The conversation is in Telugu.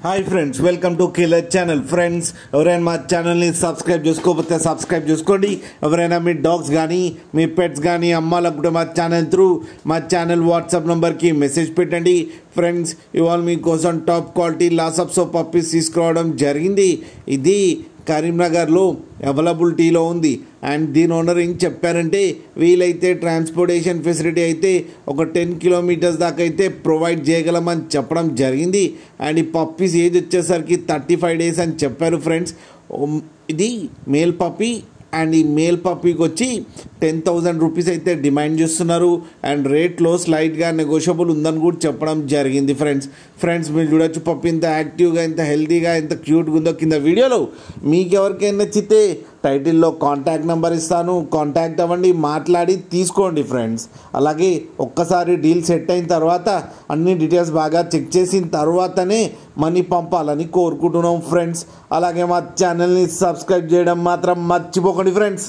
Hi friends, welcome to killer channel. Friends, ఎవరైనా మా ఛానల్ని సబ్స్క్రైబ్ చేసుకోకపోతే సబ్స్క్రైబ్ చేసుకోండి. ఎవరైనా మీ డాగ్స్ కానీ మీ పెట్స్ కానీ అమ్మాలనుకుంటే మా ఛానల్ వాట్సాప్ నెంబర్కి మెసేజ్ పెట్టండి. ఫ్రెండ్స్, ఇవాళ మీకోసం టాప్ క్వాలిటీ లాసప్సో పప్పీస్ తీసుకురావడం జరిగింది. ఇది కరీంనగర్లో అవైలబిలిటీలో ఉంది. అండ్ దీని ఓనర్ ఏం చెప్పారంటే, వీలైతే ట్రాన్స్పోర్టేషన్ ఫెసిలిటీ అయితే ఒక 10 కిలోమీటర్స్ దాకా అయితే ప్రొవైడ్ చేయగలమని చెప్పడం జరిగింది. అండ్ ఈ పప్పీస్ ఏజ్ వచ్చేసరికి 35 డేస్ అని చెప్పారు. ఫ్రెండ్స్, ఇది మేల్ పప్పీ. అండ్ ఈ మేల్ పప్పీకి వచ్చి 10,000 రూపీస్ అయితే డిమాండ్ చేస్తున్నారు. అండ్ రేట్లో స్లైట్గా నెగోషియబుల్ ఉందని కూడా చెప్పడం జరిగింది. ఫ్రెండ్స్ మీరు చూడొచ్చు, పప్పీ ఇంత యాక్టివ్గా, ఇంత హెల్తీగా, ఎంత క్యూట్గా ఉందో కింద వీడియోలో. మీకు ఎవరికైనా నచ్చితే టైటిల్లో కాంటాక్ట్ నెంబర్ ఇస్తాను, కాంటాక్ట్ అవ్వండి, మాట్లాడి తీసుకోండి. ఫ్రెండ్స్, అలాగే ఒక్కసారి డీల్ సెట్ అయిన తర్వాత అన్ని డీటెయిల్స్ బాగా చెక్ చేసిన తర్వాతనే మనీ పంపాలని కోరుకుంటున్నాం. ఫ్రెండ్స్, అలాగే మా ఛానల్ని సబ్స్క్రైబ్ చేయడం మాత్రం మర్చిపోకండి. ఫ్రెండ్స్.